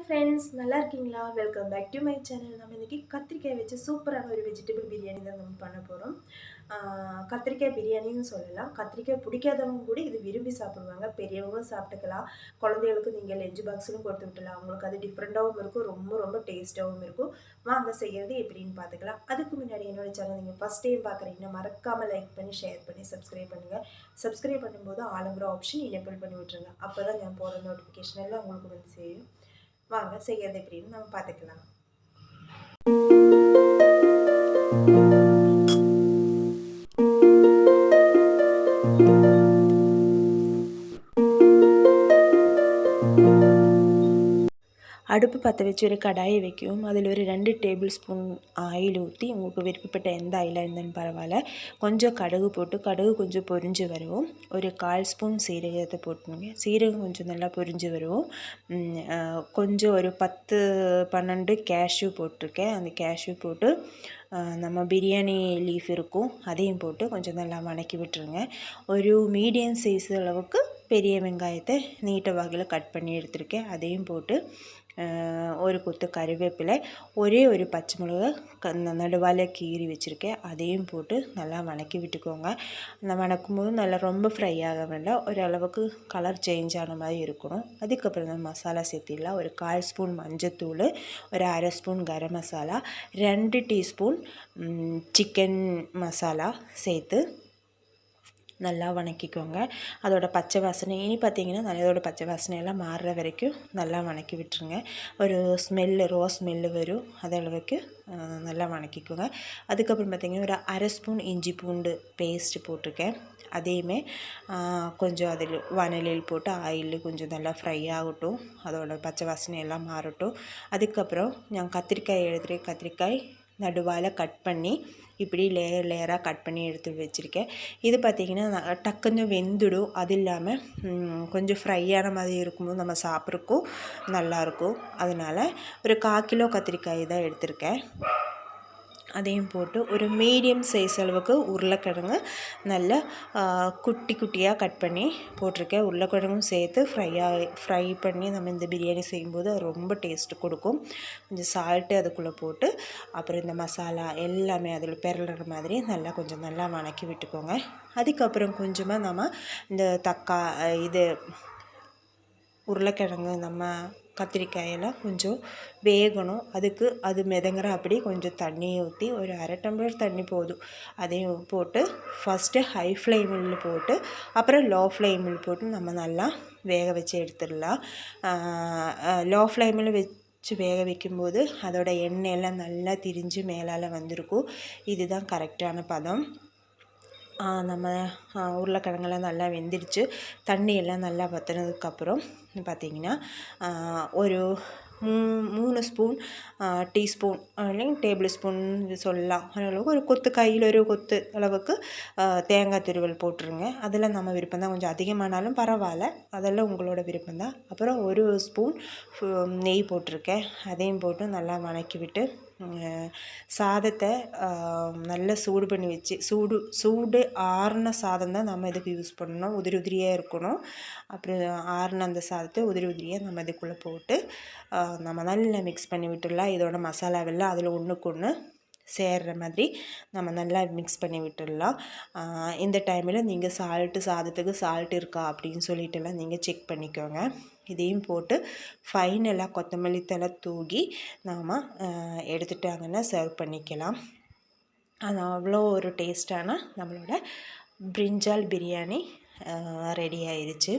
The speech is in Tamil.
ஃப்ரெண்ட்ஸ், நல்லா இருக்கீங்களா? Welcome back to my channel. நம்ம இன்றைக்கி கத்திரிக்காய் வச்சு சூப்பரான ஒரு வெஜிடபிள் பிரியாணி தான் நம்ம பண்ண போகிறோம். கத்திரிக்காய் பிரியாணின்னு சொல்லலாம். கத்திரிக்காய் பிடிக்காதவங்க கூட இது விரும்பி சாப்பிடுவாங்க. பெரியவங்களும் சாப்பிட்டுக்கலாம். குழந்தைகளுக்கு நீங்கள் லஞ்ச் பாக்ஸிலும் கொடுத்து விட்டுலாம். அவங்களுக்கு அது டிஃப்ரெண்ட்டாகவும் இருக்கும், ரொம்ப ரொம்ப டேஸ்ட்டாகவும் இருக்கும். வாங்க செய்கிறது எப்படின்னு பார்த்துக்கலாம். அதுக்கு முன்னாடி என்னோடய சேனல் நீங்கள் ஃபஸ்ட் டைம் பார்க்குறீங்கன்னா மறக்காமல் லைக் பண்ணி, ஷேர் பண்ணி, சப்ஸ்கிரைப் பண்ணுங்கள். சப்ஸ்கிரைப் பண்ணும்போது ஆளுங்கிற ஆப்ஷன் எனேபிள் பண்ணி விட்டுருங்க. அப்போ தான் நான் போகிற நோட்டிஃபிகேஷன் எல்லாம் உங்களுக்கு வந்து சேரும். வாங்க செய்யறது எப்படின்னு நம்ம பார்த்துக்கலாம். அடுப்பு பற்ற வச்சு ஒரு கடாயை வைக்கும். அதில் ஒரு 2 டேபிள் ஸ்பூன் ஆயில் ஊற்றி, உங்களுக்கு விருப்பப்பட்ட எந்த ஆயிலாக இருந்தாலும் பரவாயில்ல, கொஞ்சம் கடுகு போட்டு, கடுகு கொஞ்சம் பொரிஞ்சு வருவோம். ஒரு 1/4 ஸ்பூன் சீரகத்தை போட்டுங்க. சீரகம் கொஞ்சம் நல்லா பொரிஞ்சு வருவோம். கொஞ்சம் ஒரு 10-12 கேஷ்யூ போட்டிருக்கேன். அந்த கேஷ்யூ போட்டு நம்ம பிரியாணி லீஃப் இருக்கும், அதையும் போட்டு கொஞ்சம் நல்லா வணக்கி விட்டுருங்க. ஒரு மீடியம் சைஸ் அளவுக்கு பெரிய வெங்காயத்தை நீட்ட வகையில் கட் பண்ணி எடுத்திருக்கேன், அதையும் போட்டு ஒரு கொத்து கறிவேப்பிலை, ஒரே ஒரு பச்சை மிளகா நடுவால் கீறி வச்சுருக்கேன், அதையும் போட்டு நல்லா வணக்கி விட்டுக்கோங்க. அந்த வணக்கும்போது நல்லா ரொம்ப ஃப்ரை ஆக வேண்டாம், ஓரளவுக்கு கலர் சேஞ்ச் ஆன மாதிரி இருக்கணும். அதுக்கப்புறம் தான் மசாலா சேர்த்திடலாம். ஒரு 1/4 ஸ்பூன் மஞ்சத்தூள், ஒரு 1/2 spoon garam masala, 2 teaspoon chicken masala சேர்த்து நல்லா வணக்கிக்கோங்க. அதோட பச்சை வாசனை பார்த்திங்கன்னா அதோட பச்சை வாசனையெல்லாம் மாறுற வரைக்கும் நல்லா வணக்கி விட்டுருங்க. ஒரு ரோ ஸ்மெல்லு வரும், அதளவுக்கு நல்லா வணக்கிக்கோங்க. அதுக்கப்புறம் பார்த்திங்கன்னா ஒரு 1/2 ஸ்பூன் இஞ்சி பூண்டு பேஸ்ட்டு போட்டிருக்கேன். அதையுமே கொஞ்சம் அதில் வானலியில் போட்டு ஆயிலில் கொஞ்சம் நல்லா ஃப்ரை ஆகட்டும், அதோட பச்சை வாசனையெல்லாம் மாறட்டும். அதுக்கப்புறம் நான் கத்திரிக்காய் நடுவால் கட் பண்ணி இப்படி லேயராக கட் பண்ணி எடுத்து வச்சுருக்கேன். இது பார்த்திங்கன்னா டக்குன்னு வெந்துடும். அது இல்லாமல் கொஞ்சம் ஃப்ரையான மாதிரி இருக்கும்போது நம்ம சாப்பிட்றக்கும் நல்லாயிருக்கும். அதனால் ஒரு 1/4 கிலோ கத்திரிக்காய் தான் எடுத்திருக்கேன். அதையும் போட்டு ஒரு மீடியம் சைஸ் அளவுக்கு உருளைக்கிழங்கு நல்லா குட்டி குட்டியாக கட் பண்ணி போட்டிருக்கேன். உருளைக்கிழங்கும் சேர்த்து ஃப்ரை பண்ணி நம்ம இந்த பிரியாணி செய்யும்போது அது ரொம்ப டேஸ்ட்டு கொடுக்கும். கொஞ்சம் சால்ட்டு அதுக்குள்ளே போட்டு, அப்புறம் இந்த மசாலா எல்லாமே அதில் பெரளுற மாதிரி கொஞ்சம் நல்லா வணக்கி விட்டுக்கோங்க. அதுக்கப்புறம் கொஞ்சமாக நம்ம இந்த உருளைக்கிழங்கு நம்ம கத்திரிக்காயெல்லாம் கொஞ்சம் வேகணும். அதுக்கு அது மிதங்குற அப்படி கொஞ்சம் தண்ணியை ஊற்றி ஒரு 1/2 டம்ளர் தண்ணி போதும். அதையும் போட்டு ஃபஸ்ட்டு ஹை ஃப்ளேமில் போட்டு அப்புறம் லோ ஃப்ளேமில் போட்டு நம்ம நல்லா வேக வச்சு எடுத்துடலாம். லோ ஃப்ளேமில் வச்சு வேக வைக்கும்போது அதோட எண்ணெயெல்லாம் நல்லா திரிஞ்சு மேலால் வந்திருக்கும். இதுதான் கரெக்டான பதம். நம்ம உருளைக்கிழங்கெல்லாம் நல்லா வெந்துடுச்சு. தண்ணியெல்லாம் நல்லா வற்றினதுக்கப்புறம் பார்த்திங்கன்னா ஒரு 3 ஸ்பூன் டீஸ்பூன் இல்லைங்க டேபிள் ஸ்பூன் சொல்லலாம், அளவுக்கு ஒரு கொத்து கையில் ஒரு கொத்து அளவுக்கு தேங்காய் துருவல் போட்டுருங்க. அதெல்லாம் நம்ம விருப்பம் தான், கொஞ்சம் அதிகமானாலும் பரவாயில்ல, அதெல்லாம் உங்களோட விருப்பம் தான். அப்புறம் ஒரு ஸ்பூன் நெய் போட்டிருக்கேன், அதையும் போட்டு நல்லா வணக்கி விட்டு சாதத்தை நல்லா சூடு பண்ணி வச்சு சூடு ஆறின சாதம் தான் நம்ம இதுக்கு யூஸ் பண்ணணும். உதிரியாக இருக்கணும். அப்புறம் ஆறின அந்த சாதத்தை உதிரியாக நம்ம இதுக்குள்ளே போட்டு நம்ம நல்லா மிக்ஸ் பண்ணி விட்டுடலாம். இதோட மசாலாவெல்லாம் அதில் ஒன்றுக்கு ஒன்று சேர்கிற மாதிரி நம்ம நல்லா மிக்ஸ் பண்ணி விட்டுடலாம். இந்த டைமில் நீங்கள் சாதத்துக்கு சால்ட் இருக்கா அப்படின்னு சொல்லிட்டுலாம் நீங்கள் செக் பண்ணிக்கோங்க. இதையும் போட்டு ஃபைனலாக கொத்தமல்லி தழை தூவி நாம் எடுத்துட்டாங்கன்னா சர்வ் பண்ணிக்கலாம். அது அவ்வளோ ஒரு டேஸ்டான நம்மளோட பிரிஞ்சால் பிரியாணி ரெடி ஆயிடுச்சு.